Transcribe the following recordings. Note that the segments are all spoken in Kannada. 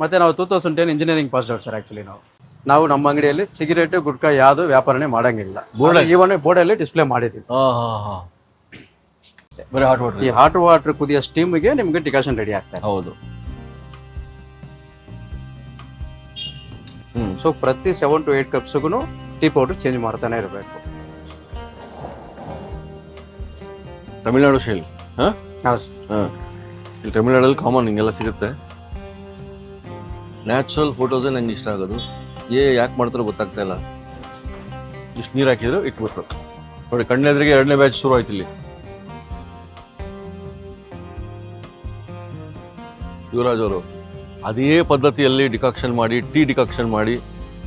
ಮತ್ತು ನಾವು 2010 engineering pass out sir. Actually ನಾವು ನಮ್ಮ ಅಂಗಡಿಯಲ್ಲಿ ಸಿಗರೇಟು ಗುಟ್ಕಾ ಯಾವುದು ವ್ಯಾಪಾರನೇ ಮಾಡೋಂಗಿಲ್ಲ. ಈವನ್ ಬೋರ್ಡಲ್ಲಿ ಡಿಸ್ಪ್ಲೇ ಮಾಡಿದ್ದೀವಿ. ಬರೀ ಹಾಟ್ ವಾಟರ್. ಈ ಹಾಟ್ ವಾಟರ್ ಕುದಿಯೋ ಸ್ಟೀಮ್ಗೆ ನಿಮ್ಗೆ ಡಿಕಾಷನ್ ರೆಡಿ ಆಗ್ತದೆ. ಹೌದು. ಸೊ ಪ್ರತಿ 7 to 8 ಕಪ್ಸ್ಗೂ ಟೀ ಪೌಡರ್ ಚೇಂಜ್ ಮಾಡ್ತಾನೆ ಇರಬೇಕು. ತಮಿಳ್ನಾಡು ಶೈಲಿ. ಹೌದು. ಇಲ್ಲಿ ತಮಿಳ್ನಾಡಲ್ಲಿ ಕಾಮನ್ ಹಿಂಗೆಲ್ಲ ಸಿಗುತ್ತೆ. ನ್ಯಾಚುರಲ್ ಫೋಟೋಸೇ ನಂಗೆ ಇಷ್ಟ ಆಗೋದು. ಯಾಕೆ ಮಾಡ್ತಾರೋ ಗೊತ್ತಾಗ್ತಾ ಇಲ್ಲ. ಇಷ್ಟು ನೀರು ಹಾಕಿದ್ರು ಇಟ್ಬಿಟ್ರು ನೋಡಿ, ಕಣ್ಣೆದ್ರಿಗೆ 2ನೇ ಬ್ಯಾಚ್ ಶುರು ಆಯ್ತು ಇಲ್ಲಿ. ಯುವರಾಜ್ ಅವರು ಅದೇ ಪದ್ಧತಿಯಲ್ಲಿ ಡಿಕಾಕ್ಷನ್ ಮಾಡಿ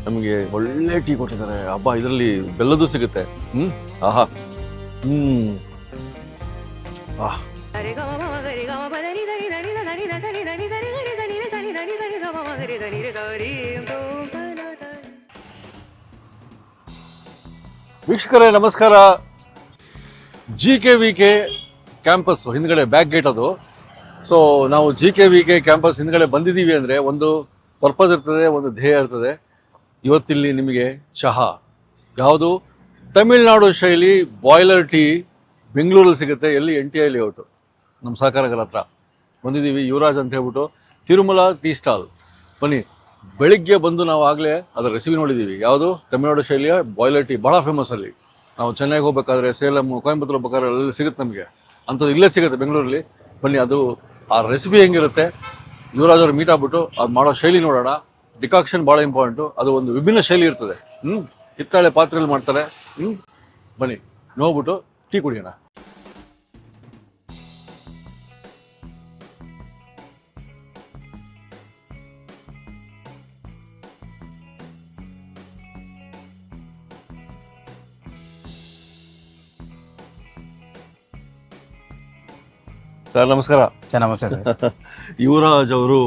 ನಮಗೆ ಒಳ್ಳೆ ಟೀ ಕೊಟ್ಟಿದ್ದಾರೆ. ಹಬ್ಬ, ಇದರಲ್ಲಿ ಬೆಲ್ಲದ್ದು ಸಿಗುತ್ತೆ. ಆಹಾ. ವೀಕ್ಷಕರೇ ನಮಸ್ಕಾರ. GKVK ಕ್ಯಾಂಪಸ್ ಹಿಂದ್ಗಡೆ ಬ್ಯಾಕ್ ಗೇಟ್ ಅದು. ಸೊ ನಾವು GKVK ಕ್ಯಾಂಪಸ್ ಹಿಂದ್ಗಡೆ ಬಂದಿದ್ದೀವಿ ಅಂದರೆ ಒಂದು ಪರ್ಪಸ್ ಇರ್ತದೆ, ಒಂದು ಧ್ಯೇಯ ಇರ್ತದೆ. ಇವತ್ತಿಲ್ಲಿ ನಿಮಗೆ ಚಹಾ ಯಾವುದು ತಮಿಳ್ನಾಡು ಶೈಲಿ ಬಾಯ್ಲರ್ ಟೀ ಬೆಂಗಳೂರಲ್ಲಿ ಸಿಗುತ್ತೆ. ಎಲ್ಲಿ? NTI ಲೇಔಟು, ನಮ್ಮ ಸಹಕಾರಗಳ ಹತ್ರ ಬಂದಿದ್ದೀವಿ. ಯುವರಾಜ್ ಅಂತ ಹೇಳ್ಬಿಟ್ಟು ತಿರುಮಲ ಟೀ ಸ್ಟಾಲ್. ಬನ್ನಿ, ಬೆಳಿಗ್ಗೆ ಬಂದು ನಾವು ಆಗಲೇ ಅದರ ರೆಸಿಪಿ ನೋಡಿದ್ದೀವಿ. ಯಾವುದು? ತಮಿಳ್ನಾಡು ಶೈಲಿಯ ಬಾಯ್ಲರ್ ಟೀ, ಭಾಳ ಫೇಮಸ್ ಅಲ್ಲಿ. ನಾವು ಚೆನ್ನೈಗೆ ಹೋಗ್ಬೇಕಾದ್ರೆ, ಸೇಲಂ, ಕೊಯಂಬತ್ತೂರು ಹೋಗ್ಬೇಕಾದ್ರೆ ಅಲ್ಲಿ ಸಿಗುತ್ತೆ ನಮಗೆ. ಅಂಥದ್ದು ಇಲ್ಲೇ ಸಿಗುತ್ತೆ ಬೆಂಗಳೂರಲ್ಲಿ. ಬನ್ನಿ, ಅದು ಆ ರೆಸಿಪಿ ಹೆಂಗಿರುತ್ತೆ, ಯುವರಾಜ್ ಅವ್ರು ಮೀಟ್ ಆಗ್ಬಿಟ್ಟು ಅದು ಮಾಡೋ ಶೈಲಿ ನೋಡೋಣ. ಡಿಕಾಕ್ಷನ್ ಭಾಳ ಇಂಪಾರ್ಟೆಂಟು. ಅದು ಒಂದು ವಿಭಿನ್ನ ಶೈಲಿ ಇರ್ತದೆ. ಹಿತ್ತಾಳೆ ಪಾತ್ರೆಯಲ್ಲಿ ಮಾಡ್ತಾರೆ. ಬನ್ನಿ ನೋಡ್ಬಿಟ್ಟು ಟೀ ಕುಡಿಯೋಣ. ಸರ್ ನಮಸ್ಕಾರ. ನಮಸ್ತೆ ಸರ್. ಯುವರಾಜ್ ಅವರು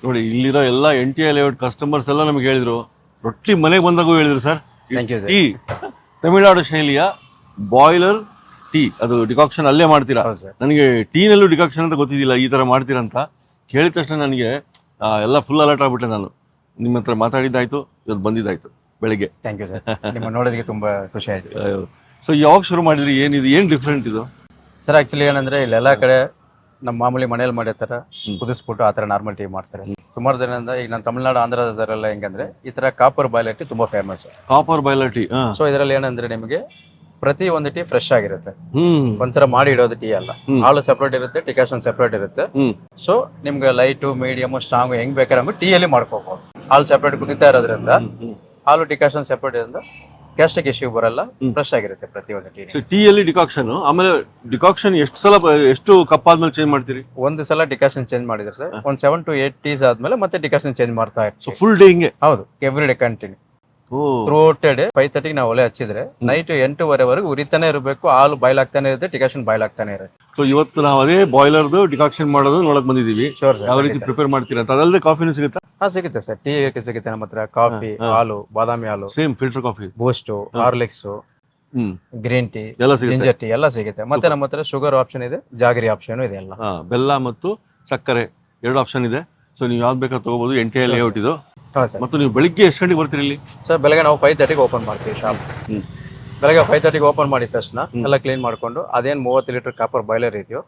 ನೋಡಿ, ಇಲ್ಲಿರೋ ಎಲ್ಲ NTI ಲೇಔಟ್ ಕಸ್ಟಮರ್ಸ್ ಎಲ್ಲ ನಮಗೆ ಹೇಳಿದ್ರು, ರೊಟ್ಟಿ ಮನೆಗೆ ಬಂದಾಗೂ ಹೇಳಿದ್ರು ಸರ್, ಟೀ ತಮಿಳ್ನಾಡು ಶೈಲಿಯ ಬಾಯ್ಲರ್ ಟೀ, ಅದು ಡಿಕಾಕ್ಷನ್ ಅಲ್ಲೇ ಮಾಡ್ತೀರಾ. ನನಗೆ ಟೀನಲ್ಲೂ ಡಿಕಾಕ್ಷನ್ ಅಂತ ಗೊತ್ತಿದ್ದಿಲ್ಲ, ಈ ತರ ಮಾಡ್ತೀರಾ ಅಂತ ಕೇಳಿದ ತಕ್ಷಣ ನನಗೆ ಎಲ್ಲ ಫುಲ್ ಅಲರ್ಟ್ ಆಗ್ಬಿಟ್ಟೆ. ನಾನು ನಿಮ್ಮ ಹತ್ರ ಮಾತಾಡಿದ್ದಾಯ್ತು, ಇವತ್ತು ಬಂದಿದ್ದಾಯ್ತು ಬೆಳಿಗ್ಗೆ. Thank you sir. ನಿಮ್ಮ ನೋಡೋದಕ್ಕೆ ತುಂಬಾ ಖುಷಿ ಆಯ್ತು. ಸೊ ಯಾವಾಗ ಶುರು ಮಾಡಿದ್ರಿ? ಏನು ಡಿಫ್ರೆಂಟ್ ಇದು ಸರ್? ಆಕ್ಚುಲಿ ಏನಂದ್ರೆ ಇಲ್ಲೆಲ್ಲ ಕಡೆ ನಮ್ಮ ಮಾಮೂಲಿ ಮನೇಲಿ ಮಾಡಿರ್ತಾರ, ಕುದಿಸ್ಬಿಟ್ಟು ಆ ಥರ ನಾರ್ಮಲ್ ಟೀ ಮಾಡ್ತಾರೆ. ಸುಮಾರು ದಿನದಿಂದ ಈಗ ನಾನು ತಮಿಳ್ನಾಡು ಆಂಧ್ರದವರೆಲ್ಲ ಹೆಂಗಂದ್ರೆ ಈ ತರ ಕಾಪರ್ ಬಾಯ್ಲರ್ ಟೀ ತುಂಬಾ famous. Copper boiler tea. So ಇದರಲ್ಲಿ ಏನಂದ್ರೆ ನಿಮಗೆ ಪ್ರತಿ ಒಂದು ಟೀ ಫ್ರೆಶ್ ಆಗಿರುತ್ತೆ. ಒಂಥರ ಮಾಡಿ ಇಡೋದು ಟೀ ಅಲ್ಲ. ಹಾಲು ಸೆಪರೇಟ್ ಇರುತ್ತೆ, ಡಿಕಾಷನ್ ಸೆಪರೇಟ್ ಇರುತ್ತೆ. ಸೊ ನಿಮ್ಗೆ ಲೈಟು, ಮೀಡಿಯಮ್, ಸ್ಟ್ರಾಂಗ್ ಹೆಂಗ್ ಬೇಕಾದ್ರೆ ಟೀ ಅಲ್ಲಿ ಮಾಡ್ಕೋಬಹುದು. ಹಾಲು ಸೆಪರೇಟ್ ಕುದಿತಾ ಇರೋದ್ರಿಂದ, ಹಾಲು ಡಿಕಾಷನ್ ಸೆಪರೇಟ್ ಇರೋದ್ರಿಂದ ಗ್ಯಾಸ್ಟ್ರಿಕ್ ಇಶ್ಯೂ ಬರಲ್ಲ, ಫ್ರೆಶ್ ಆಗಿರುತ್ತೆ ಪ್ರತಿ ಒಂದು ಟೀ. ಟೀ ಅಲ್ಲಿ ಡಿಕಾಕ್ಷನ್. ಆಮೇಲೆ ಡಿಕಾಕ್ಷನ್ ಎಷ್ಟು ಕಪ್ ಆದ್ಮೇಲೆ ಚೇಂಜ್ ಮಾಡ್ತೀರಿ? ಒಂದು ಸಲ ಡಿಕಾಷನ್ ಚೇಂಜ್ ಮಾಡಿದ್ರೆ ಸರ್, ಒಂದು 7 to 8 ಟೀಸ್ ಆದ್ಮೇಲೆ ಮತ್ತೆ ಡಿಕಾಷನ್ ಚೇಂಜ್ ಮಾಡ್ತಾ ಇರ್ತೀವಿ. ಫುಲ್ ಡೇ ಹಿಂಗೆ? ಹೌದು, every day continue. Through out day 5:30 ನಾವು ಒಲೆ ಹಚ್ಚಿದ್ರೆ ನೈಟ್ 8:15 ಉರಿತಾನೆ ಇರಬೇಕು. ಹಾಲು ಬಾಯ್ಲ್ ಆಗ್ತಾನೆ ಇರುತ್ತೆ, ಡಿಕಾಷನ್ ಬಾಯ್ಲ್ ಆಗ್ತಾನೆ ಇರುತ್ತೆ. ಸೊ ಇವತ್ತು ನಾವು ಅದೇ ಬಾಯ್ಲರ್ದು ಡಿಕಾಕ್ಷನ್ ಮಾಡೋದು ನೋಡಕ್ ಬಂದಿದೀವಿ. ಯಾವ ರೀತಿ ಪ್ರಿಪೇರ್ ಮಾಡ್ತೀರಾ ಅಂತ. ಅದಲ್ಲದೆ ಕಾಫಿನೂ ಸಿಗುತ್ತಾ? ಸಿಗುತ್ತೆ ಸರ್. ಟೀ ಸಿಗುತ್ತೆ ನಮ್ಮ ಹತ್ರ. ಕಾಫಿ, ಹಾಲು, ಬಾದಾಮಿ ಹಾಲು, same filter coffee, Boost, Horlicks, green tea, ginger tea ಎಲ್ಲ ಸಿಗುತ್ತೆ. ಮತ್ತೆ ನಮ್ಮ ಹತ್ರ ಶುಗರ್ ಆಪ್ಷನ್ ಇದೆ, ಜಾಗರಿ ಆಪ್ಷನ್ ಇದೆ. ಎಲ್ಲ ಬೆಲ್ಲ ಮತ್ತು ಸಕ್ಕರೆ 2 ಆಪ್ಷನ್ ಇದೆ. ಸೊ ನೀವು ಯಾವ್ದು ಬೇಕಾದ್ರೂ ತಗೋಬಹುದು. NTI ಲೇಔಟ್ ಇದು. ಮತ್ತು ನೀವು ಬೆಳಿಗ್ಗೆ ಎಷ್ಟು ಗಂಟೆಗೆ ಬರ್ತೀರಿ ಇಲ್ಲಿ? ಸರ್ ಬೆಳಗ್ಗೆ ನಾವು 5:30 ಓಪನ್ ಮಾಡ್ತೀವಿ ಶಾಪ್. ಬೆಳಗ್ಗೆ 5:30 ಓಪನ್ ಮಾಡಿದ ತಕ್ಷಣ ಎಲ್ಲ ಕ್ಲೀನ್ ಮಾಡ್ಕೊಂಡು ಅದೇನು 30 ಲೀಟರ್ ಕಾಪರ್ ಬಾಯ್ಲರ್ ಇದೆಯೋ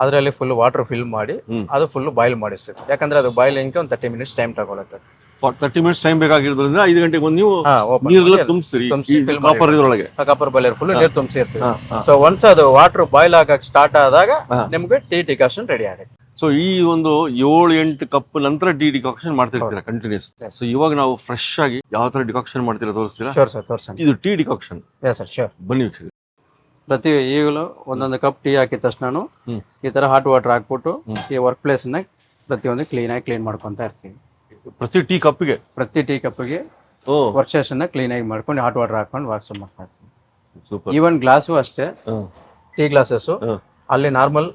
ಅದರಲ್ಲಿ ಫುಲ್ ವಾಟರ್ ಫಿಲ್ ಮಾಡಿ ಅದು ಫುಲ್ ಬಾಯ್ಲ್ ಮಾಡಿಸ್ತದೆ. ಯಾಕಂದ್ರೆ ಅದು ಬಾಯ್ಲಿಂಗ್ ಒಂದು 30 ಮಿನಿಟ್ಸ್ ಟೈಮ್ ತಗೊಳುತ್ತೆ. 30 ಮಿನಿಟ್ಸ್ ಟೈಮ್ ಬೇಕಾಗಿರೋದ್ರಿಂದ 5 ಗಂಟೆಗೆ ಬಂದು ನೀವು ನೀರೆಲ್ಲ ತುಂಬಿಸ್ತೀರಿ ಕಾಪರ್ ಇದರೊಳಗೆ. ಕಾಪರ್ ಬಾಯ್ಲರ್ ಫುಲ್ ನೀರು ತುಂಬಿಸಿರ್ತೀವಿ. ಸೊ ಒನ್ಸ್ ಅದು ವಾಟರ್ ಬಾಯ್ಲ್ ಆಗಕ್ಕೆ ಸ್ಟಾರ್ಟ್ ಆದಾಗ ನಿಮ್ಗೆ ಟೀ ಡಿಕಾಕ್ಷನ್ ರೆಡಿ ಆಗುತ್ತೆ. ಸೊ ಈ ಒಂದು 7-8 ಕಪ್ ನಂತರ ಟೀ ಡಿಕಾಕ್ಷನ್ ಮಾಡ್ತಿರ್ತೀರಾ ಕಂಟಿನ್ಯೂಸ್. ಸೊ ಇವಾಗ ನಾವು ಫ್ರೆಶ್ ಆಗಿ ಯಾವ ತರ ಡಿಕಾಕ್ಷನ್ ಮಾಡ್ತೀರಾ ತೋರಿಸ್ತೀರಾ? ಶೋರ್ ಸರ್, ತೋರಿಸಿ. ಇದು ಟೀ ಡಿಕಾಕ್ಷನ್. ಸರ್ ಶೋರ್, ಬನ್ನಿ. ಪ್ರತಿ ಈಗಲೂ ಒಂದೊಂದು ಕಪ್ ಟೀ ಹಾಕಿದ ತಕ್ಷಣ ಈ ತರ ಹಾಟ್ ವಾಟರ್ ಹಾಕ್ಬಿಟ್ಟು ಈ ವರ್ಕ್ ಪ್ಲೇಸ್ ನ ಪ್ರತಿಯೊಂದು ಕ್ಲೀನ್ ಆಗಿ ಕ್ಲೀನ್ ಮಾಡ್ಕೊಂತ ಇರ್ತೀವಿ. ಪ್ರತಿ ಟೀ ಕಪ್ಗೆ ವರ್ಕ್ ಸ್ಟೇಷನ್ ಕ್ಲೀನ್ ಆಗಿ ಮಾಡ್ಕೊಂಡು ಹಾಟ್ ವಾಟರ್ ಹಾಕೊಂಡು ವಾಶ್ ಮಾಡ್ತಾ ಇರ್ತೀವಿ. ಈವನ್ ಗ್ಲಾಸು ಅಷ್ಟೇ, ಟೀ ಗ್ಲಾಸಸ್ ಅಲ್ಲಿ ನಾರ್ಮಲ್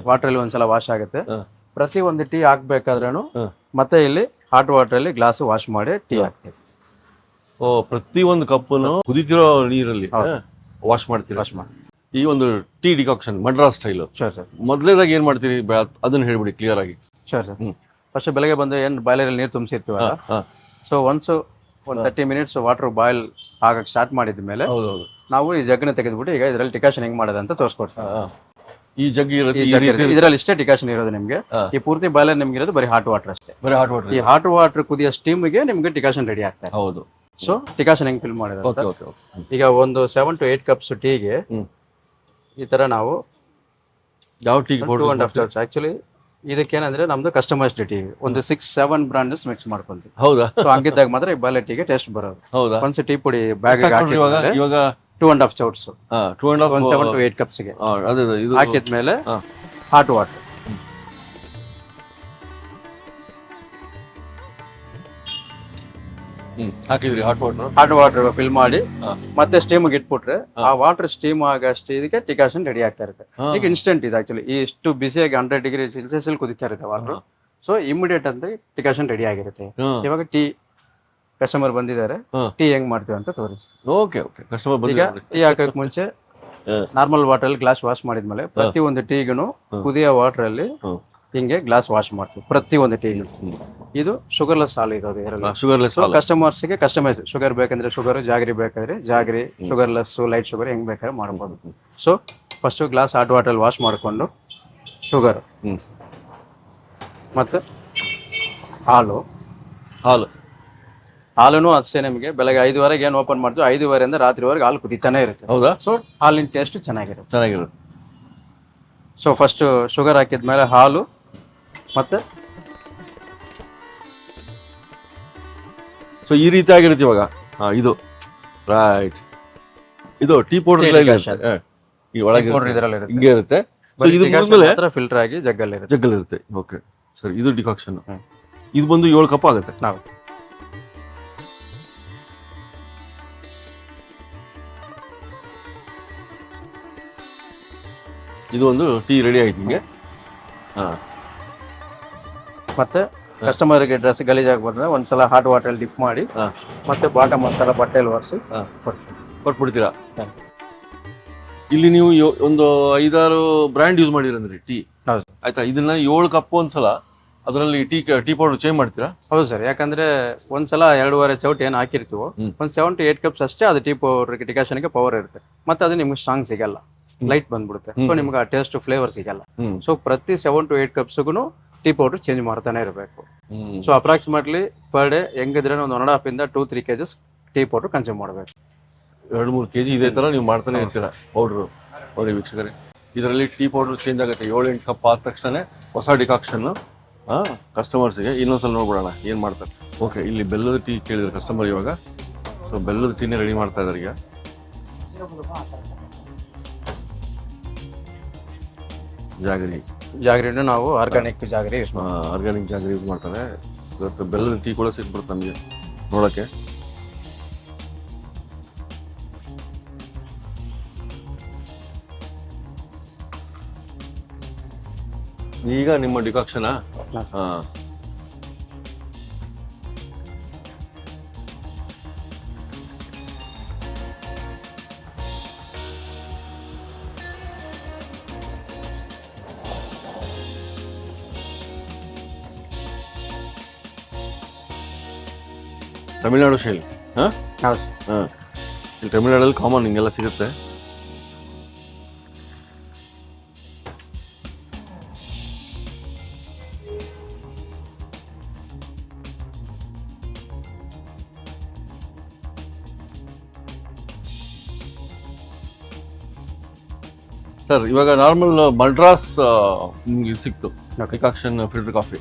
ವಾಟರ್ ಅಲ್ಲಿ ಒಂದ್ಸಲ ವಾಶ್ ಆಗುತ್ತೆ. ಪ್ರತಿ ಒಂದು ಟೀ ಹಾಕ್ಬೇಕಾದ್ರೂ ಮತ್ತೆ ಇಲ್ಲಿ ಹಾಟ್ ವಾಟರ್ ಅಲ್ಲಿ ಗ್ಲಾಸ್ ವಾಶ್ ಮಾಡಿ ಟೀ ಹಾಕ್ತೀವಿ. ಪ್ರತಿ ಒಂದು ಕಪ್ಪನ್ನು ಕುದಿತಿರೋ ನೀರಲ್ಲಿ ವಾಶ್ ಮಾಡ್ತೀವಿ. ಈ ಒಂದು tea decoction Madras style. Sure sir. ಮೊದಲೇದಾಗ ಏನ್ ಮಾಡ್ತೀರಿ ಅದನ್ನ ಹೇಳ್ಬಿಡಿ ಕ್ಲಿಯರ್ ಆಗಿ. Sure sir. ಫಸ್ಟ್ ಬೆಳಗ್ಗೆ ಬಂದು ಏನು ಬಾಯ್ಲರಲ್ಲಿ ನೀರು ತುಂಬಿಸಿರ್ತೀವಲ್ಲ, ಸೊ ಒಂದು 30 ಮಿನಿಟ್ಸ್ ವಾಟರ್ ಬಾಯ್ಲ್ ಆಗಕ್ಕೆ ಸ್ಟಾರ್ಟ್ ಮಾಡಿದ ಮೇಲೆ ಹೌದೌದು. ನಾವು ಈ ಜಗ್ಗನ್ನ ತೆಗೆದ್ಬಿಟ್ಟು ಈಗ ಇದರಲ್ಲಿ ಟಿಕಾಷನ್ ಹೆಂಗ್ ಮಾಡೋದು ಅಂತ ತೋರಿಸ್ಕೊಡ್ತೀವಿ. ಈ ಜಗ್ ಇದರಲ್ಲಿ ಇಷ್ಟೇ ಟಿಕಾಷನ್ ಇರೋದು ನಿಮ್ಗೆ. ಈ ಪೂರ್ತಿ ಬಾಯ್ಲರ್ ನಿಮ್ಗೆ ಇರೋದು ಬರೀ ಹಾಟ್ ವಾಟರ್ ಅಷ್ಟೇ. ಬರೀ ಹಾಟ್ ವಾಟರ್. ಈ ಹಾಟ್ ವಾಟರ್ ಕುದಿಯೋ ಸ್ಟೀಮ್ಗೆ ನಿಮ್ಗೆ ಟಿಕಾಷನ್ ರೆಡಿ ಆಗ್ತಾರೆ. ಹೌದು. ಸೊ ಟಿಕಾಷನ್ ಹೆಂಗ್ ಫಿಲ್ ಮಾಡೋದು ಅಂತ, ಓಕೆ ಓಕೆ. ಈಗ ಒಂದು 7 to 8 ಕಪ್ಸ್ ಟೀಗೆ ಈ ತರ ನಾವು ಯಾವ ಟೀ 2.5 ಚಮಚ. ಆಕ್ಚುಲಿ ಇದಕ್ಕೇನಂದ್ರೆ ನಮ್ದು ಕಸ್ಟಮೈಸ್ಡ್ ಟೀ ಒಂದು 6-7 ಬ್ರಾಂಡ್ಸ್ ಮಿಕ್ಸ್ ಮಾಡ್ಕೊಂತೀವಿ. ಹೌದಾ? ಸೊ ಹಂಗಿದ್ದಾಗ ಮಾತ್ರ ಈ ಬಾಯ್ಲರ್ ಟೀಗೆ ಟೇಸ್ಟ್ ಬರೋದು. ಹೌದಾ? ಒಂದ್ಸ ಟೀ ಪುಡಿ ಬ್ಯಾಗ್ ಇವಾಗ 2.5 ಚೌಟ್ಸ್ 2.5 7 to 8 ಕಪ್ಸ್ಗೆ ಅದೇ ಇದು ಹಾಕಿದ್ಮೇಲೆ ಹಾಟ್ ವಾಟರ್ ಹಾಕಿದ್ರಿ. ಹಾಟ್ ವಾಟರ್ ಫಿಲ್ ಮಾಡಿ ಮತ್ತೆ ಸ್ಟೀಮ್ಗೆ ಇಟ್ಬಿಟ್ರೆ ಆ ವಾಟರ್ ಸ್ಟೀಮ್ ಆಗಷ್ಟು ಇದಕ್ಕೆ ಟಿಕಾಷನ್ ರೆಡಿ ಆಗ್ತಾ ಇರುತ್ತೆ. ಈಗ ಇನ್ಸ್ಟೆಂಟ್ ಇದೆ ಆಕ್ಚುಲಿ. ಇಷ್ಟು ಬಿಸಿಯಾಗಿ 100 ಡಿಗ್ರಿ ಸೆಲ್ಸಿಯಸ್ ಅಲ್ಲಿ ಕುದಿತಾ ಇರುತ್ತೆ ವಾಟರ್. ಸೊ ಇಮಿಡಿಯೇಟ್ ಅಂತ ಟಿಕಾಷನ್ ರೆಡಿ ಆಗಿರುತ್ತೆ. ಇವಾಗ ಟೀ ಕಸ್ಟಮರ್ ಬಂದಿದ್ದಾರೆ, ಟೀ ಹೆಂಗ್ ಮಾಡ್ತೀವಿ ಅಂತ ತೋರಿಸ್ತೀವಿ. Okay okay. ಕಸ್ಟಮರ್ ಈಗ ಟೀ ಹಾಕಕ್ ಮುಂಚೆ ನಾರ್ಮಲ್ ವಾಟರ್ ಅಲ್ಲಿ ಗ್ಲಾಸ್ ವಾಶ್ ಮಾಡಿದ್ಮೇಲೆ ಪ್ರತಿ ಒಂದು ಟೀಗೂ ಕುದಿಯೋ ವಾಟರ್ ಅಲ್ಲಿ ಹಿಂಗೆ ಗ್ಲಾಸ್ ವಾಶ್ ಮಾಡ್ತೀವಿ ಪ್ರತಿ ಒಂದು ಟೀಗೂ. ಇದು ಶುಗರ್ಲೆಸ್ ಹಾಲು ಇರೋದು ಇದರಲ್ಲಿ. ಶುಗರ್ಲೆಸ್ ಕಸ್ಟಮರ್ಸ್ಗೆ ಕಸ್ಟಮೈಸ್ ಶುಗರ್ ಬೇಕಂದ್ರೆ ಶುಗರ್, ಜಾಗರಿ ಬೇಕಾದ್ರೆ ಜಾಗರಿ, ಶುಗರ್ಲೆಸ್, ಲೈಟ್ ಶುಗರ್ ಹೆಂಗ್ ಬೇಕಾದ್ರೆ ಮಾಡ್ಬೋದು. So first glass hot water wash ಮಾಡಿಕೊಂಡು ಶುಗರ್ ಮತ್ತೆ ಹಾಲು ಹಾಲು ಅಷ್ಟೇ. ನಿಮಗೆ ಬೆಳಗ್ಗೆ 5 ಏನು ಓಪನ್ ಮಾಡ್ತೀವಿ 5 ರಾತ್ರಿವರೆಗೆ ಹಾಲು ಕುದಿತಾನೆ ಇರುತ್ತೆ. ಹೌದಾ? ಸೊ ಹಾಲಿನ ಟೇಸ್ಟ್ ಚೆನ್ನಾಗಿರುತ್ತೆ. ಸೊ ಫಸ್ಟ್ ಶುಗರ್ ಹಾಕಿದ್ಮೇಲೆ ಹಾಲು ಮತ್ತೆ ಸೊ ಈ ರೀತಿ ಆಗಿರುತ್ತೆ ಇವಾಗ. ಇದು ರೈಟ್. ಇದು ಟೀ ಪೌಡರ್ ಈ ಒಳಗೆ ಹಿಂಗೆ ಇರುತ್ತೆ. ಸೊ ಇದು ಮುಗಿದ್ಮೇಲೆ ಫಿಲ್ಟರ್ ಆಗಿ ಜಗ್ಗಲ್ಲಿ ಇರುತ್ತೆ. ಓಕೆ ಸರಿ. ಇದು ಡಿಕಾಕ್ಷನ್. ಇದು ಬಂದು 7 ಕಪ್ ಆಗುತ್ತೆ. ನಾವು ಇದು ಒಂದು ಟೀ ರೆಡಿ ಆಯ್ತು ಹಿಂಗೆ. ಮತ್ತೆ ಕಸ್ಟಮರ್ಗೆ ಡ್ರೆಸ್ ಗಲೀಜಾಗಿ ಬಂದ್ರೆ ಒಂದ್ಸಲ ಹಾಟ್ ವಾಟರ್ ಡಿಪ್ ಮಾಡಿ ಮತ್ತೆ ಬಾಟಮ್ ಒಂದ್ಸಲ ಬಟ್ಟೆಯಲ್ಲಿ ಒರೆಸಿ ಕೊಟ್ಬಿಡ್ತೀರಾ. ಇಲ್ಲಿ ನೀವು ಒಂದು 5-6 ಬ್ರ್ಯಾಂಡ್ ಯೂಸ್ ಮಾಡಿರಂದ್ರಿ ಟೀ. ಹೌದು. ಆಯ್ತಾ? ಇದನ್ನ 7 ಕಪ್ ಒಂದ್ಸಲ ಅದರಲ್ಲಿ ಟೀ ಪೌಡರ್ ಚೇಂಜ್ ಮಾಡ್ತೀರಾ? ಹೌದು ಸರ್. ಯಾಕಂದ್ರೆ ಒಂದ್ಸಲ 2.5 ಚೌಟ್ ಏನು ಹಾಕಿರ್ತೀವೋ ಒಂದು 7 to 8 ಕಪ್ಸ್ ಅಷ್ಟೇ ಅದು ಟೀ ಪೌಡರ್ ಟಿಕಾಷನ್ಗೆ ಪವರ್ ಇರುತ್ತೆ. ಮತ್ತೆ ಅದು ನಿಮ್ಗೆ ಸ್ಟ್ರಾಂಗ್ ಸಿಗಲ್ಲ, ಲೈಟ್ ಬಂದ್ಬಿಡುತ್ತೆ. ಸೊ ನಿಮ್ಗೆ ಆ ಟೇಸ್ಟ್ ಫ್ಲೇವರ್ ಸಿಗಲ್ಲ. ಸೊ ಪ್ರತಿ 7 to 8 ಕಪ್ಸ್ಗೂ ಟೀ ಪೌಡರ್ ಚೇಂಜ್ ಮಾಡ್ತಾನೆ ಇರಬೇಕು. ಸೊ ಅಪ್ರಾಕ್ಸಿಮೇಟ್ಲಿ ಪರ್ ಡೇ ಹೆಂಗಿದ್ರೆ ಒಂದು 1.5 ಇಂದ 2-3 kgs ಟೀ ಪೌಡರ್ ಕನ್ಸ್ಯೂಮ್ ಮಾಡಬೇಕು. 2-3 kg ಇದೇ ತರ ನೀವು ಮಾಡ್ತಾನೆ ಇರ್ತೀರಾ ಪೌಡರ್. ನೋಡಿ ವೀಕ್ಷಕರೇ, ಇದರಲ್ಲಿ ಟೀ ಪೌಡರ್ ಚೇಂಜ್ ಆಗುತ್ತೆ. 7-8 ಕಪ್ ಆದ ತಕ್ಷಣ ಹೊಸ ಡಿಕಾಕ್ಷನ್ ಕಸ್ಟಮರ್ಸ್ಗೆ. ಇನ್ನೊಂದ್ಸಲ ನೋಡ್ಬಿಡೋಣ ಏನ್ ಮಾಡ್ತಾರೆ. ಓಕೆ, ಇಲ್ಲಿ ಬೆಲ್ಲದ ಟೀ ಕೇಳಿದ್ರೆ ಕಸ್ಟಮರ್ ಇವಾಗ. ಸೊ ಬೆಲ್ಲದ ಟೀನೇ ರೆಡಿ ಮಾಡ್ತಾ ಇದ್ದಾರೆ ಈಗ. ಜಾಗರಿನೂ ನಾವು ಆರ್ಗಾನಿಕ್ ಜಾಗರಿ ಯೂಸ್ ಯೂಸ್ ಮಾಡ್ತಾರೆ. ಇವತ್ತು ಬೆಲ್ಲದ ಟೀ ಕೂಡ ಸಿಕ್ಬಿಡುತ್ತೆ ನಮಗೆ ನೋಡಕ್ಕೆ. ಈಗ ನಿಮ್ಮ ಡಿಕಾಕ್ಷನ್ ತಮಿಳ್ನಾಡು ಶೈಲಿ. ಇಲ್ಲಿ ತಮಿಳ್ನಾಡಲ್ಲಿ ಕಾಮನ್ ಹಿಂಗೆಲ್ಲ ಸಿಗುತ್ತೆ. ಸರ್ ಇವಾಗ ನಾರ್ಮಲ್ ಮಡ್ರಾಸ್ ನಿಮ್ಗೆ ಸಿಕ್ತು ಡಿಕಾಕ್ಷನ್ ಫಿಲ್ಟರ್ ಕಾಫಿ.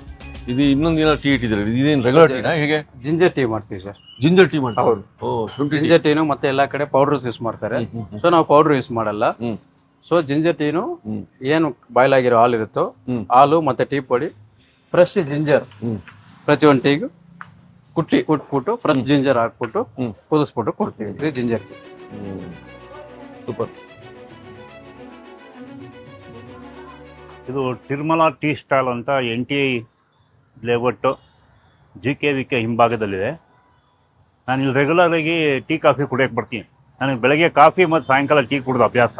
ಇದು ಇನ್ನೊಂದು ಏನೋ ಟೀ ಇಟ್ಟಿದ್ರೆ ಇದೇನು ರೆಗ್ಯುಲರ್ ಟೀನಾ ಹೇಗೆ? ಜಿಂಜರ್ ಟೀ ಮಾಡ್ತೀವಿ ಸರ್. ಜಿಂಜರ್ ಟೀ ಮಾಡ್ತೀವಿ. ಹೌದು. ಜಿಂಜರ್ ಟೀನು ಮತ್ತೆ ಎಲ್ಲಾ ಕಡೆ ಪೌಡರ್ಸ್ ಯೂಸ್ ಮಾಡ್ತಾರೆ. ಸೊ ನಾವು ಪೌಡರ್ ಯೂಸ್ ಮಾಡಲ್ಲ. ಸೊ ಜಿಂಜರ್ ಟೀನು ಏನು ಬಾಯ್ಲ್ ಆಗಿರೋ ಹಾಲು ಇರುತ್ತೋ ಹಾಲು ಮತ್ತೆ ಟೀ ಪುಡಿ, ಫ್ರೆಶ್ ಜಿಂಜರ್ ಪ್ರತಿಯೊಂದು ಟೀಗೂ ಕುಟ್ಬಿಟ್ಟು ಫ್ರೆಶ್ ಜಿಂಜರ್ ಹಾಕ್ಬಿಟ್ಟು ಕುದಿಸ್ಬಿಟ್ಟು ಕೊಡ್ತೀವಿ. ಇದು ಜಿಂಜರ್ ಟೀ. ಸೂಪರ್. ಇದು ತಿರುಮಲ ಟೀ ಸ್ಟಾಲ್ ಅಂತ NTI ಲೇಔಟ್ GKVK ಹಿಂಭಾಗದಲ್ಲಿದೆ. ನಾನು ಇಲ್ಲಿ ರೆಗ್ಯುಲರಾಗಿ ಟೀ ಕಾಫಿ ಕುಡಿಯೋಕ್ಕೆ ಬರ್ತೀನಿ. ನನಗೆ ಬೆಳಗ್ಗೆ ಕಾಫಿ ಮತ್ತು ಸಾಯಂಕಾಲ ಟೀ ಕುಡಿದು ಅಭ್ಯಾಸ.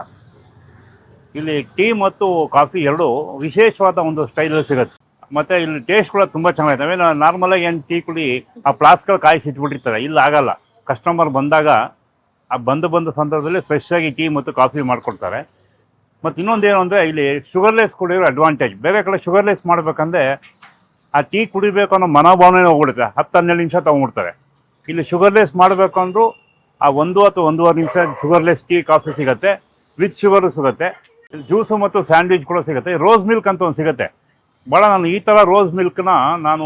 ಇಲ್ಲಿ ಟೀ ಮತ್ತು ಕಾಫಿ ಎರಡೂ ವಿಶೇಷವಾದ ಒಂದು ಸ್ಟೈಲಲ್ಲಿ ಸಿಗುತ್ತೆ. ಮತ್ತು ಇಲ್ಲಿ ಟೇಸ್ಟ್ ಕೂಡ ತುಂಬ ಚೆನ್ನಾಗಿದ್ದಾವೆ. ನಾರ್ಮಲಾಗಿ ಏನು ಟೀ ಕುಡಿ ಆ ಫ್ಲಾಸ್ಕಲ್ಲಿ ಕಾಯಿಸಿ ಇಟ್ಬಿಟ್ಟಿರ್ತಾರೆ, ಇಲ್ಲಿ ಆಗಲ್ಲ. ಕಸ್ಟಮರ್ ಬಂದಾಗ ಆ ಬಂದ ಸಂದರ್ಭದಲ್ಲಿ ಫ್ರೆಶ್ ಆಗಿ ಟೀ ಮತ್ತು ಕಾಫಿ ಮಾಡಿಕೊಡ್ತಾರೆ. ಮತ್ತು ಇನ್ನೊಂದೇನು ಅಂದರೆ ಇಲ್ಲಿ ಶುಗರ್ಲೆಸ್ ಕುಡಿಯೋರು ಅಡ್ವಾಂಟೇಜ್. ಬೇರೆ ಕಡೆ ಶುಗರ್ಲೆಸ್ ಮಾಡಬೇಕಂದ್ರೆ ಆ ಟೀ ಕುಡಿಬೇಕು ಅನ್ನೋ ಮನೋಭಾವನೆ ಹೋಗ್ಬಿಡುತ್ತೆ, 10-12 ನಿಮಿಷ ತೊಗೊಂಡ್ಬಿಡ್ತಾರೆ. ಇಲ್ಲಿ ಶುಗರ್ಲೆಸ್ ಮಾಡಬೇಕು ಅಂದರೂ ಆ 1 ಅಥವಾ 1.5 ನಿಮಿಷ ಶುಗರ್ಲೆಸ್ ಟೀ ಕಾಫಿ ಸಿಗುತ್ತೆ, ವಿತ್ ಶುಗರು ಸಿಗುತ್ತೆ. ಜ್ಯೂಸು ಮತ್ತು ಸ್ಯಾಂಡ್ವಿಚ್ ಕೂಡ ಸಿಗುತ್ತೆ. ರೋಸ್ ಮಿಲ್ಕ್ ಅಂತ ಒಂದು ಸಿಗುತ್ತೆ. ಭಾಳ ನಾನು ಈ ಥರ ರೋಸ್ ಮಿಲ್ಕ್ನ ನಾನು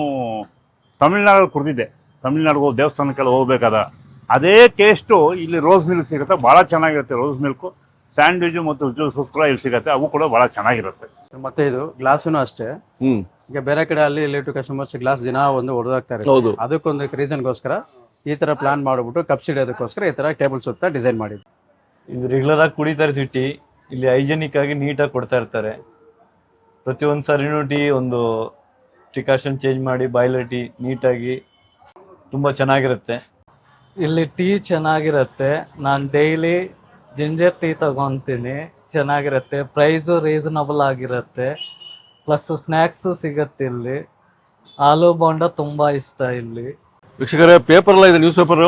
ತಮಿಳ್ನಾಡಲ್ಲಿ ಕುಡಿದಿದ್ದೆ. ತಮಿಳ್ನಾಡಿಗೆ ದೇವಸ್ಥಾನಕ್ಕೆಲ್ಲ ಹೋಗ್ಬೇಕಾದ ಅದೇ ಟೇಸ್ಟು ಇಲ್ಲಿ ರೋಸ್ ಮಿಲ್ಕ್ ಸಿಗುತ್ತೆ, ಭಾಳ ಚೆನ್ನಾಗಿರುತ್ತೆ. ರೋಸ್ ಮಿಲ್ಕು ಸ್ಯಾಂಡ್ವಿಚ್ ಮತ್ತು ಜ್ಯೂಸಸ್ ಕೂಡ ಇಲ್ಲಿ ಸಿಗುತ್ತೆ, ಅವು ಕೂಡ ಭಾಳ ಚೆನ್ನಾಗಿರುತ್ತೆ. ಮತ್ತೆ ಇದು ಗ್ಲಾಸುನು ಅಷ್ಟೇ. ಈಗ ಬೇರೆ ಕಡೆ ಅಲ್ಲಿ ಇಲ್ಲಿ ಟು ಕಸ್ಟಮರ್ಸ್ ಗ್ಲಾಸ್ ದಿನ ಒಂದು ಹೊಡೆದಾಗ್ತಾರೆ. ಅದಕ್ಕೊಂದು ರೀಸನ್ಗೋಸ್ಕರ ಈ ತರ ಪ್ಲಾನ್ ಮಾಡಿಬಿಟ್ಟು ಕಪ್ ಸಿಡಿಯೋದಕ್ಕೋಸ್ಕರ ಈ ತರ ಟೇಬಲ್ ಸುತ್ತ ಡಿಸೈನ್ ಮಾಡಿದ್ವಿ. ಇದು ರೆಗ್ಯುಲರ್ ಆಗಿ ಕುಡಿತಾ ಇರ್ತೀವಿ ಟೀ. ಇಲ್ಲಿ ಹೈಜೆನಿಕ್ ಆಗಿ ನೀಟಾಗಿ ಕೊಡ್ತಾ ಇರ್ತಾರೆ. ಪ್ರತಿಯೊಂದು ಸರಿನೂ ಟೀ ಒಂದು ಡಿಕಾಷನ್ ಚೇಂಜ್ ಮಾಡಿ ಬಾಯ್ಲರ್ ಟೀ ನೀಟಾಗಿ ತುಂಬ ಚೆನ್ನಾಗಿರುತ್ತೆ. ಇಲ್ಲಿ ಟೀ ಚೆನ್ನಾಗಿರುತ್ತೆ. ನಾನು ಡೈಲಿ ಜಿಂಜರ್ ಟೀ ತಗೊತೀನಿ, ಚೆನ್ನಾಗಿರುತ್ತೆ. ಪ್ರೈಸು ರೀಸನಬಲ್ ಆಗಿರುತ್ತೆ. ಪ್ಲಸ್ ಸ್ನ್ಯಾಕ್ಸು ಸಿಗುತ್ತೆ ಇಲ್ಲಿ. ಆಲೂ ಬೋಂಡ ತುಂಬ ಇಷ್ಟ ಇಲ್ಲಿ. ವೀಕ್ಷಕರೇ, ಪೇಪರ್ ಎಲ್ಲ ಇದೆ, ನ್ಯೂಸ್ ಪೇಪರ್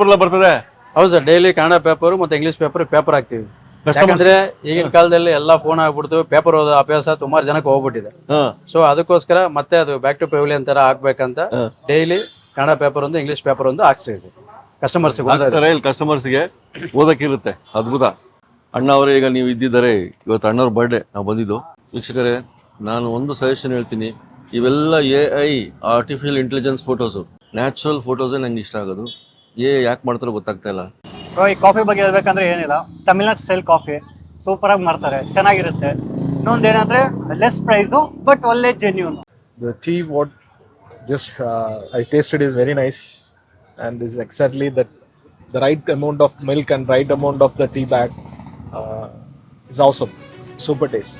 ಎಲ್ಲ ಬರ್ತದೆ. ಹೌದು ಸರ್, ಡೈಲಿ ಕನ್ನಡ ಪೇಪರ್ ಮತ್ತೆ ಇಂಗ್ಲಿಷ್ ಪೇಪರ್ ಹಾಕ್ತಿವಿ. ಯಾಕಂದ್ರೆ ಈಗಿನ ಕಾಲದಲ್ಲಿ ಎಲ್ಲ ಫೋನ್ ಆಗ್ಬಿಡ್ತು, ಪೇಪರ್ ಓದೋ ಅಭ್ಯಾಸ ಸುಮಾರು ಜನಕ್ಕೆ ಹೋಗ್ಬಿಟ್ಟಿದೆ. ಸೊ ಅದಕ್ಕೋಸ್ಕರ ಮತ್ತೆ ಅದು ಬ್ಯಾಕ್ ಟು ಪೆವಿಲಿಯನ್ ತರ ಆಗ್ಬೇಕಂತ ಡೈಲಿ ಕನ್ನಡ ಪೇಪರ್ ಒಂದು ಇಂಗ್ಲಿಷ್ ಪೇಪರ್ ಒಂದು ಹಾಕ್ಸಿದ್ವಿ ಕಸ್ಟಮರ್ಸ್ಗೆ ಓದಕ್ಕಿರುತ್ತೆ. ಅದ್ಭುತ. ಅಣ್ಣ ಅವರೇ, ಈಗ ನೀವು ಇದ್ದಿದ್ದಾರೆ, ಇವತ್ತು ಅಣ್ಣವ್ರ ಬರ್ಡೇ ನಾವು ಬಂದಿದ್ದು. ವೀಕ್ಷಕರೇ, ನಾನು ಒಂದು ಸಜೆಷನ್ ಹೇಳ್ತೀನಿ. ಇವೆಲ್ಲ AI artificial intelligence photos, natural ಫೋಟೋಸೇ ನಂಗೆ ಇಷ್ಟ ಆಗೋದು. ಯಾಕೆ ಮಾಡ್ತಾರೋ ಗೊತ್ತಾಗ್ತಾ ಇಲ್ಲ. ಈ ಕಾಫಿ ಬಗ್ಗೆ ಹೇಳ್ಬೇಕಂದ್ರೆ ಏನಿಲ್ಲ, ತಮಿಳ್ನಾಡು ಸ್ಟೈಲ್ ಕಾಫಿ ಸೂಪರ್ ಆಗಿ ಮಾಡ್ತಾರೆ, ಚೆನ್ನಾಗಿರುತ್ತೆ. ಇನ್ನೊಂದೇನಂದ್ರೆ ಲೆಸ್ ಪ್ರೈಸು ಬಟ್ ಒಳ್ಳೆ genuine. The tea what just I tasted is very nice and is exactly the right amount of milk and right amount of the tea bag is awesome. Super taste.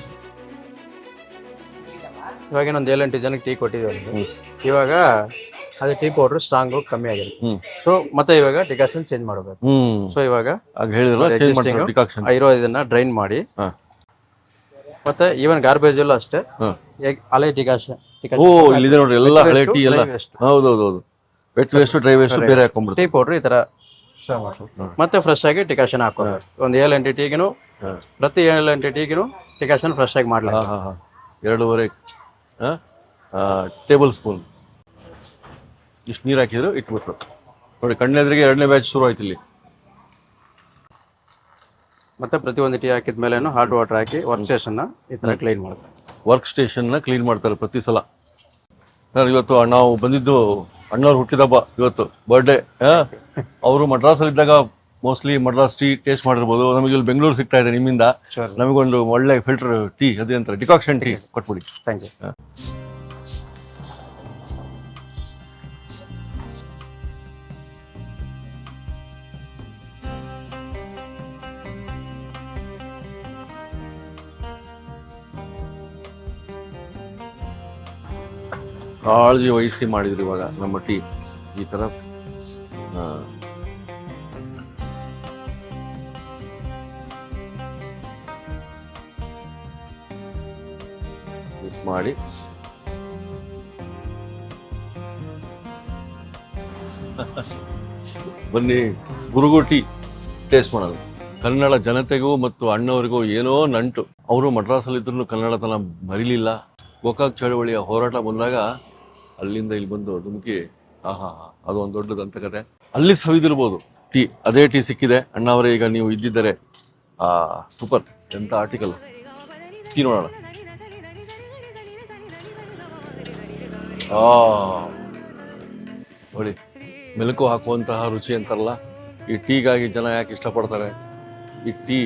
ಇವಾಗ ಇನ್ನೊಂದು 7-8 ಜನಕ್ಕೆ ಟೀ ಕೊಟ್ಟಿದ್ದೀವಿ. ಇವಾಗ ಅದೇ ಟೀ ಪೌಡರ್ ಸ್ಟ್ರಾಂಗ್ ಕಮ್ಮಿ ಆಗಿದೆ. ಸೊ ಮತ್ತೆ ಇವಾಗ ಡಿಕಾಷನ್ ಚೇಂಜ್ ಮಾಡಬೇಕು. ಸೊ ಇವಾಗ ಇರೋ ಇದನ್ನ ಡ್ರೈನ್ ಮಾಡಿ, ಮತ್ತೆ ಈವನ್ ಗಾರ್ಬೇಜ್ ಎಲ್ಲ ಅಷ್ಟೇ ಹಳೆ ಡಿಕಾಷನ್. ಇಲ್ಲಿದೆ ನೋಡ್ರಿ, ಎಲ್ಲ ಹಳೆ ಟೀ ಎಲ್ಲ. ಹೌದೌದು, ವೆಟ್ ವೇಸ್ಟ್ ಡ್ರೈ ವೇಸ್ಟ್ ಬೇರೆ ಹಾಕೊಂಡ್ಬಿಟ್ಟು ಟೀ ಪೌಡರ್ ಈ ತರ ಮತ್ತೆ ಫ್ರೆಶ್ ಆಗಿ ಡಿಕಾಷನ್ ಹಾಕೋದು. ಒಂದು 7-8 ಟೀಗಿನು ಪ್ರತಿ 7-8 ಟೀಗಿನು ಡಿಕಾಷನ್ ಫ್ರೆಶ್ ಆಗಿ ಮಾಡ್ಲಾ. 2.5 ಟೇಬಲ್ ಸ್ಪೂನ್ ಇಷ್ಟು ನೀರು ಹಾಕಿದ್ರು, ಇಟ್ಬಿಟ್ರು ನೋಡಿ. ಕಣ್ಣೆದ್ರಿಗೆ 2ನೇ ಬ್ಯಾಚ್ ಶುರು ಆಯ್ತು ಇಲ್ಲಿ. ಮತ್ತೆ ಪ್ರತಿ ಒಂದು ಟೀ ಹಾಕಿದ್ಮೇಲೆ ಹಾಟ್ ವಾಟರ್ ಹಾಕಿ ವರ್ಕ್ ಸ್ಟೇಷನ್ ಈ ತರ ಕ್ಲೀನ್ ಮಾಡ್ತಾರೆ. ವರ್ಕ್ ಸ್ಟೇಷನ್ ಕ್ಲೀನ್ ಮಾಡ್ತಾರೆ ಪ್ರತಿ ಸಲ. ಸರ್, ಇವತ್ತು ನಾವು ಬಂದಿದ್ದು ಅಣ್ಣವ್ರ ಹುಟ್ಟಿದಬ್ಬ, ಇವತ್ತು ಬರ್ಡೇ. ಅವರು ಮಡ್ರಾಸಲ್ಲಿ ಇದ್ದಾಗ ಮೋಸ್ಟ್ಲಿ ಮಡ್ರಾಸ್ ಟೀ ಟೇಸ್ಟ್ ಮಾಡಿರ್ಬೋದು. ನಮಗೆ ಇಲ್ಲಿ ಬೆಂಗಳೂರು ಸಿಗ್ತಾ ಇದೆ ನಿಮ್ಮಿಂದ. ನಮಗೊಂದು ಒಳ್ಳೆ ಫಿಲ್ಟರ್ ಟೀ, ಅದೇ ಅಂತಾರೆ ಡಿಕಾಕ್ಷನ್ ಟೀ ಕೊಟ್ಬಿಡಿ. Thank you. ಕಾಳಜಿ ವಹಿಸಿ ಮಾಡಿದ್ರು ಇವಾಗ ನಮ್ಮ ಟೀ ಈ ಥರ. ಮಾಡಿ ಬನ್ನಿ ಗುರುಗು ಟೀ ಟೇಸ್ಟ್ ಮಾಡೋದು. ಕನ್ನಡ ಜನತೆಗೂ ಮತ್ತು ಅಣ್ಣವರಿಗೂ ಏನೋ ನಂಟು. ಅವರು ಮಡ್ರಾಸಲ್ಲಿದ್ರೂ ಕನ್ನಡತನ ಮರಿಲಿಲ್ಲ. ಗೋಕಾಕ್ ಚಳವಳಿಯ ಹೋರಾಟ ಬಂದಾಗ ಅಲ್ಲಿಂದ ಇಲ್ಲಿ ಬಂದು ಧುಮುಕಿ, ಅದು ಒಂದು ದೊಡ್ಡ ದಂತಕತೆ. ಅಲ್ಲಿ ಸವಿದಿರ್ಬೋದು ಟೀ. ಅದೇ ಟೀ ಸಿಕ್ಕಿದೆ. ಅಣ್ಣವರೇ, ಈಗ ನೀವು ಇದ್ದಿದ್ದಾರೆ. ಸೂಪರ್, ಎಂತ ಆರ್ಟಿಕಲ್. ಟೀ ನೋಡೋಣ. ನೋಡಿ, ಮೆಲುಕು ಹಾಕುವಂತಹ ರುಚಿ ಅಂತಾರಲ್ಲ, ಈ ಟೀಗಾಗಿ ಜನ ಯಾಕೆ ಇಷ್ಟಪಡ್ತಾರೆ. ಈ ಟೀ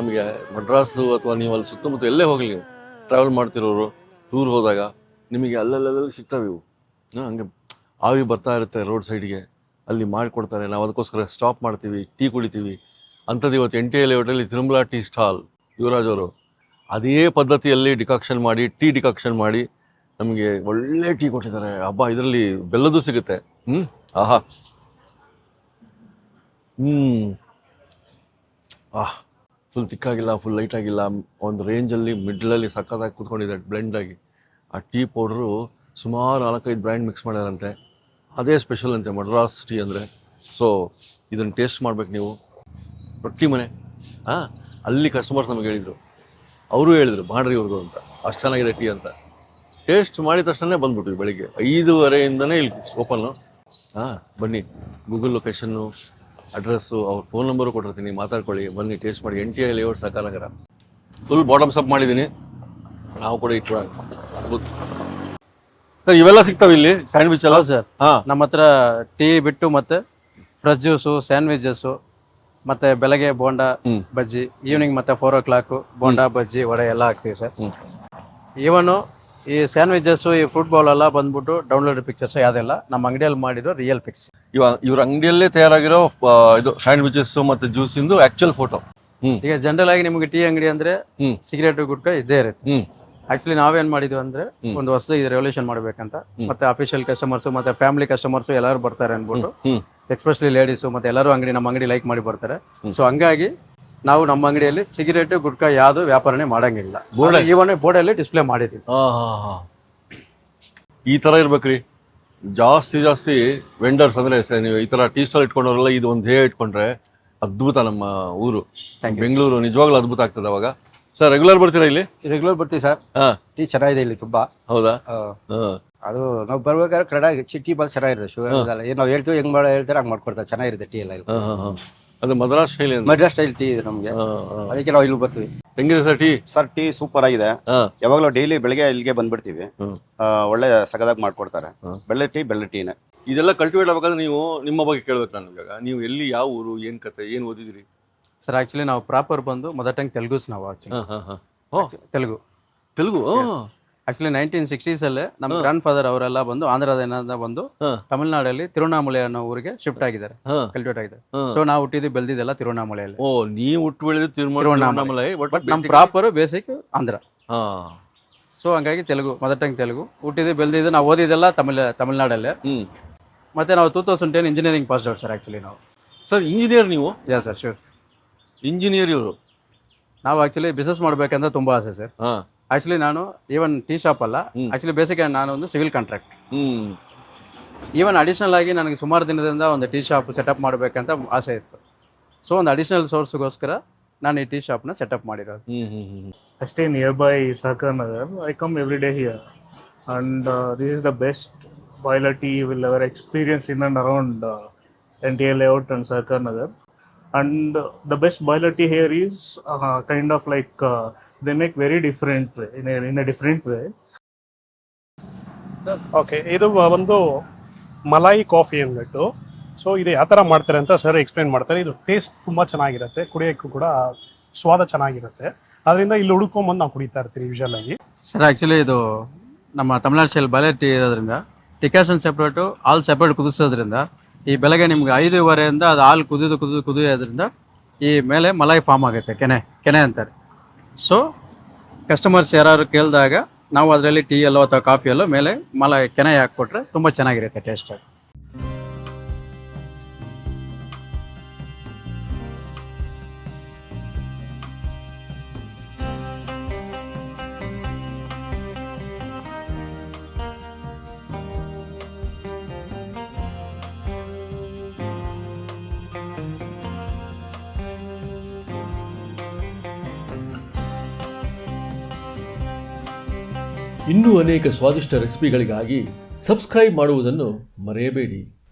ನಮಗೆ ಮಡ್ರಾಸು ಅಥವಾ ನೀವು ಅಲ್ಲಿ ಸುತ್ತಮುತ್ತ ಎಲ್ಲೇ ಹೋಗಲಿ, ನೀವು ಟ್ರಾವೆಲ್ ಮಾಡ್ತಿರೋರು, ಟೂರ್ ಹೋದಾಗ ನಿಮಗೆ ಅಲ್ಲಲ್ಲಿ ಸಿಗ್ತವೆ ಇವು. ಹಂಗೆ ಆವಿ ಬರ್ತಾ ಇರುತ್ತೆ ರೋಡ್ ಸೈಡ್ಗೆ, ಅಲ್ಲಿ ಮಾಡಿಕೊಡ್ತಾರೆ. ನಾವು ಅದಕ್ಕೋಸ್ಕರ ಸ್ಟಾಪ್ ಮಾಡ್ತೀವಿ, ಟೀ ಕುಡಿತೀವಿ. ಅಂಥದ್ದು ಇವತ್ತು NTA ಲೇಔಟಲ್ಲಿ ತಿರುಮಲ ಟೀ ಸ್ಟಾಲ್ ಯುವರಾಜ್ ಅವರು ಅದೇ ಪದ್ಧತಿಯಲ್ಲಿ ಟೀ ಡಿಕಾಕ್ಷನ್ ಮಾಡಿ ನಮಗೆ ಒಳ್ಳೆ ಟೀ ಕೊಟ್ಟಿದ್ದಾರೆ. ಹಬ್ಬ, ಇದರಲ್ಲಿ ಬೆಲ್ಲದ್ದು ಸಿಗುತ್ತೆ. ಆಹಾ, ಫುಲ್ ತಿಕ್ಕಾಗಿಲ್ಲ, ಫುಲ್ ಲೈಟ್ ಆಗಿಲ್ಲ, ಒಂದು ರೇಂಜಲ್ಲಿ ಮಿಡ್ಲಲ್ಲಿ ಸಕ್ಕತ್ತಾಗಿ ಕೂತ್ಕೊಂಡಿದೆ ಬ್ಲೆಂಡ್ ಆಗಿ. ಆ ಟೀ ಪೌಡ್ರು ಸುಮಾರು 4-5 ಬ್ರ್ಯಾಂಡ್ ಮಿಕ್ಸ್ ಮಾಡ್ಯಾರಂತೆ. ಅದೇ ಸ್ಪೆಷಲ್ ಅಂತೆ ಮಡ್ರಾಸ್ ಟೀ ಅಂದರೆ. ಸೊ ಇದನ್ನು ಟೇಸ್ಟ್ ಮಾಡ್ಬೇಕು ನೀವು. ರೊಟ್ಟಿ ಮನೆ ಅಲ್ಲಿ ಕಸ್ಟಮರ್ಸ್ ನಮಗೆ ಹೇಳಿದರು, ಅವರು ಹೇಳಿದರು ಮಾಡ್ರಿ ಇವ್ರದ್ದು ಅಂತ, ಅಷ್ಟು ಚೆನ್ನಾಗಿದೆ ಟೀ ಅಂತ. ಟೇಸ್ಟ್ ಮಾಡಿದ ತಕ್ಷಣ ಬಂದ್ಬಿಟ್ವಿ ಬೆಳಿಗ್ಗೆ 5:30ಇಂದನೇ ಇಲ್ಲಿ ಓಪನ್ನು. ಬನ್ನಿ, ಗೂಗಲ್ ಲೊಕೇಶನ್ನು, ಅಡ್ರೆಸ್ಸು, ಅವ್ರ ಫೋನ್ ನಂಬರು ಕೊಟ್ಟಿರ್ತೀನಿ, ಮಾತಾಡ್ಕೊಳ್ಳಿ, ಬನ್ನಿ ಟೇಸ್ಟ್ ಮಾಡಿ. NTI layout Sakalanagar. Full bottoms up ಮಾಡಿದ್ದೀನಿ, ನಾವು ಕೂಡ ಇಟ್ಕೊಳ್ಳೋಣ. ಸರ್ ಇವೆಲ್ಲ ಸಿಗ್ತಾವೆ ಇಲ್ಲಿ ಸ್ಯಾಂಡ್ವಿಚ್ ಎಲ್ಲ? ಸರ್ ನಮ್ಮ ಹತ್ರ ಟೀ ಬಿಟ್ಟು ಮತ್ತೆ ಫ್ರೆಶ್ ಜ್ಯೂಸು, ಸ್ಯಾಂಡ್ವಿಚಸ್ಸು, ಮತ್ತೆ ಬೆಳಗ್ಗೆ ಬೋಂಡಾ ಬಜ್ಜಿ, ಈವ್ನಿಂಗ್ ಮತ್ತೆ 4 o'clock ಬೋಂಡಾ ಬಜ್ಜಿ ವಡೆ ಎಲ್ಲ ಹಾಕ್ತೀವಿ ಸರ್. ಇವನು ಈ ಸ್ಯಾಂಡ್ವಿಚಸ್ಸು, ಈ ಫುಡ್ ಬೌಲ್ ಎಲ್ಲ ಬಂದ್ಬಿಟ್ಟು ಡೌನ್ಲೋಡ್ ಪಿಕ್ಚರ್ಸ್ ಯಾವುದೆಲ್ಲ ನಮ್ಮ ಅಂಗಡಿಯಲ್ಲಿ ಮಾಡಿರೋ ರಿಯಲ್ ಪಿಕ್ಸ್. ಇವ್ರ ಅಂಗಡಿಯಲ್ಲೇ ತಯಾರಾಗಿರೋ ಇದು ಸ್ಯಾಂಡ್ವಿಚಸ್ ಮತ್ತೆ ಜ್ಯೂಸ್ ಇಂದು ಆಕ್ಚುಯಲ್ ಫೋಟೋ. ಈಗ ಜನರಲ್ ಆಗಿ ನಿಮಗೆ ಟೀ ಅಂಗಡಿ ಅಂದ್ರೆ ಸಿಗರೇಟ್ ಗುಟ್ಕ ಇದ್ದೇ ಇರುತ್ತೆ. ಆಕ್ಚುಲಿ ನಾವೇನ್ ಮಾಡಿದ್ವಿ ಅಂದ್ರೆ ಒಂದು ಹೊಸದಾಗಿ ರೆವಲ್ಯೂಷನ್ ಮಾಡ್ಬೇಕಂತ, ಮತ್ತೆ ಅಫಿಷಿಯಲ್ ಕಸ್ಟಮರ್ಸ್ ಮತ್ತೆ ಫ್ಯಾಮಿಲಿ ಕಸ್ಟಮರ್ಸ್ ಎಲ್ಲರೂ ಬರ್ತಾರೆ ಅನ್ಬಿಟ್ಟು, ಎಸ್ಪೆಷಲಿ ಲೇಡೀಸ್ ಮತ್ತೆ ಎಲ್ಲರೂ ನಮ್ಮ ಅಂಗಡಿ ಲೈಕ್ ಮಾಡಿ ಬರ್ತಾರೆ. ಸೊ ಹಂಗಾಗಿ ನಾವು ನಮ್ಮ ಅಂಗಡಿಯಲ್ಲಿ ಸಿಗರೇಟ್ ಗುಟ್ಕಾ ಯಾವ್ದು ವ್ಯಾಪಾರನೇ ಮಾಡಂಗಿಲ್ಲ. ಇವನ್ ಬೋರ್ಡಲ್ಲಿ ಡಿಸ್ಪ್ಲೇ ಮಾಡಿದ್ವಿ. ಈ ತರ ಇರ್ಬೇಕ್ರಿ. ಜಾಸ್ತಿ ವೆಂಡರ್ಸ್ ಅಂದ್ರೆ ನೀವು ಈ ತರ ಟೀ ಸ್ಟಾಲ್ ಇಟ್ಕೊಂಡವ್ರಲ್ಲ, ಇದು ಒಂದು ಧ್ಯೇಯ ಇಟ್ಕೊಂಡ್ರೆ ಅದ್ಭುತ. ನಮ್ಮ ಊರು ಬೆಂಗಳೂರು ನಿಜವಾಗ್ಲೂ ಅದ್ಭುತ ಆಗ್ತದೆ ಅವಾಗ. ಸರ್ ರೆಗ್ಯುಲರ್ ಬರ್ತೀರಾ ಇಲ್ಲಿ? ರೆಗ್ಯುಲರ್ ಬರ್ತೀವಿ ಸರ್. ಟೀ ಚೆನ್ನಾಗಿದೆ ಇಲ್ಲಿ ತುಂಬಾ. ಹೌದಾ? ಅದು ನಾವು ಬರ್ಬೇಕಾದ್ರೆ ಕರೆಕ್ಟಾಗಿ ಟೀ ಬಾಲ್ ಚೆನ್ನಾಗಿರುತ್ತೆ. ಶುಗರ್ ಇದೆಲ್ಲ ಏನು ನಾವು ಹೇಳ್ತೀವಿ, ಹೆಂಗ್ ಹೇಳ್ತಾರೆ ಹಂಗೆ ಮಾಡ್ಕೊಡ್ತಾರೆ. ಚೆನ್ನಾಗಿರುತ್ತೆ ಟೀ ಎಲ್ಲ ಇಲ್ಲಿ. ಅದು ಮದ್ರಾಸ್ ಶೈಲಿ, ಮಡ್ರಾಸ್ ಸ್ಟೈಲ್ ಟೀ ಇದೆ ನಮಗೆ, ಅದಕ್ಕೆ ನಾವು ಇಲ್ಲಿ ಬರ್ತೀವಿ. ಹೆಂಗಿದೆ sir tea? Sir tea super ಆಗಿದೆ. ಯಾವಾಗಲೂ ಡೈಲಿ ಬೆಳಗ್ಗೆ ಇಲ್ಲಿಗೆ ಬಂದ್ಬಿಡ್ತೀವಿ. ಒಳ್ಳೆ ಸಗದಾಗಿ ಮಾಡ್ಕೊಡ್ತಾರೆ. ಬೆಳ್ಳೆ ಟೀನೇ. ಇದೆಲ್ಲ ಕಲ್ಟಿವೇಟ್ ಆಗ್ಬೇಕಾದ್ರೆ ನೀವು ನಿಮ್ಮ ಬಗ್ಗೆ ಕೇಳ್ಬೇಕು ನಾನು. ಇವಾಗ ನೀವು ಎಲ್ಲಿ, ಯಾವ ಊರು, ಏನ್ ಕತೆ, ಏನ್ ಓದಿದಿರಿ? ಸರ್ ಆಕ್ಚುಲಿ ನಾವು ಪ್ರಾಪರ್ ಬಂದು ಮದರ್ ಟಂಗ್ ತೆಲುಗುಸ್ ನಾವು ತೆಲುಗು. ಆಕ್ಚುಲಿ 1960s ಅಲ್ಲೇ ನಮ್ಮ ಗ್ರಾಂಡ್ ಫಾದರ್ ಅವರೆಲ್ಲ ಬಂದು ಆಂಧ್ರದಿಂದ ಬಂದು ತಮಿಳ್ನಾಡಲ್ಲಿ ತಿರುವಣ್ಣಾಮಲೈ ಅನ್ನೋ ಊರಿಗೆ ಶಿಫ್ಟ್ ಆಗಿದ್ದಾರೆ, ಕಲ್ಟಿವೇಟ್ ಆಗಿದ್ದಾರೆ. ಸೊ ನಾವು ಹುಟ್ಟಿದ್ದು ಬೆಳೆದಿದ್ದೆಲ್ಲ ತಿರುವಣ್ಣಾಮಲೆಯಲ್ಲಿ. ನೀವು ಹುಟ್ಟು ಬೆಳೆದು ತಿರುವಣ್ಣಾಮಲೈ, ಬಟ್ ನಮ್ಮ ಪ್ರಾಪರ್ ಬೇಸಿಕ್ ಆಂಧ್ರ. ಸೊ ಹಂಗಾಗಿ ತೆಲುಗು, ಮದರ್ ಟಂಗ್ ತೆಲುಗು. ಹುಟ್ಟಿದ್ದು ಬೆಳೆದಿದ್ದು ನಾವು ಓದಿದ್ದೆಲ್ಲ ತಮಿಳ್ನಾಡಲ್ಲೇ. ಮತ್ತೆ ನಾವು 2010 engineering pass out sir. Actually ನಾವು ಸರ್ ಇಂಜಿನಿಯರ್ ನೀವು? ಯಾ ಸರ್, ಶೂರ್ ಇಂಜಿನಿಯರ್. ಇವರು ನಾವು ಆಕ್ಚುಲಿ ಬಿಸ್ನೆಸ್ ಮಾಡ್ಬೇಕಂತ ತುಂಬಾ ಆಸೆ ಸರ್. ಆಕ್ಚುಲಿ ನಾನು ಈವನ್ ಟೀ ಶಾಪ್ ಅಲ್ಲ, ಆಕ್ಚುಲಿ ಬೇಸಿಕ್ ನಾನು ಒಂದು ಸಿವಿಲ್ ಕಾಂಟ್ರಾಕ್ಟ್. ಈವನ್ ಅಡಿಷನಲ್ ಆಗಿ ನನಗೆ ಸುಮಾರು ದಿನದಿಂದ ಒಂದು ಟೀ ಶಾಪ್ ಸೆಟಪ್ ಮಾಡಬೇಕಂತ ಆಸೆ ಇತ್ತು. ಸೊ ಒಂದು ಅಡಿಷನಲ್ ಸೋರ್ಸ್ಗೋಸ್ಕರ ನಾನು ಈ ಟೀ ಶಾಪ್ನ ಸೆಟಪ್ ಮಾಡಿರೋದು. I stay nearby Sahakar Nagar. I come every day here, and this is the best boiler tea you will ever experience in and around NTI layout and Sahakar Nagar. And the best boiler tea here is kind of like they make very different way, in a different way. Okay, ಇದು ಒಂದು ಮಲಾಯಿ ಕಾಫಿ ಅಂದ್ಬಿಟ್ಟು. ಸೊ ಇದು ಯಾವ ಥರ ಮಾಡ್ತಾರೆ ಅಂತ ಸರ್ ಎಕ್ಸ್ಪ್ಲೇನ್ ಮಾಡ್ತಾರೆ. ಇದು ಟೇಸ್ಟ್ ತುಂಬ ಚೆನ್ನಾಗಿರುತ್ತೆ, ಕುಡಿಯೋಕ್ಕೂ ಕೂಡ ಸ್ವಾದ ಚೆನ್ನಾಗಿರುತ್ತೆ. ಅದರಿಂದ ಇಲ್ಲಿ ಹುಡ್ಕೊಂಬಂದು ನಾವು ಕುಡಿತಾ ಇರ್ತೀವಿ ಯೂಶಲ್ ಆಗಿ. ಸರ್ ಆಕ್ಚುಲಿ ಇದು ನಮ್ಮ ತಮಿಳ್ನಾಡು ಶೈಲಿ ಬಾಯ್ಲರ್ ಟೀ ಇರೋದ್ರಿಂದ ಡಿಕಾಷನ್ ಸೆಪ್ರೇಟು, ಹಾಲು ಸೆಪ್ರೇಟ್ ಕುದಿಸೋದ್ರಿಂದ ಈ ಬೆಳಗ್ಗೆ ನಿಮ್ಗೆ 5:15 ಅದು ಹಾಲು ಕುದಿಯೋದ್ರಿಂದ ಈ ಮೇಲೆ ಮಲಾಯಿ ಫಾರ್ಮ್ ಆಗುತ್ತೆ, ಕೆನೆ ಅಂತಾರೆ. ಸೊ ಕಸ್ಟಮರ್ಸ್ ಯಾರು ಕೇಳಿದಾಗ ನಾವು ಅದರಲ್ಲಿ ಟೀ ಎಲ್ಲೋ ಅಥವಾ ಕಾಫಿಯಲ್ಲೋ ಮೇಲೆ ಮಲಾಯಿ ಕೆನೆ ಹಾಕ್ಕೊಟ್ರೆ ತುಂಬ ಚೆನ್ನಾಗಿರುತ್ತೆ ಟೇಸ್ಟ್. ಇನ್ನೂ ಅನೇಕ ಸ್ವಾದಿಷ್ಟ ರೆಸಿಪಿಗಳಿಗಾಗಿ ಸಬ್ಸ್ಕ್ರೈಬ್ ಮಾಡುವುದನ್ನು ಮರೆಯಬೇಡಿ.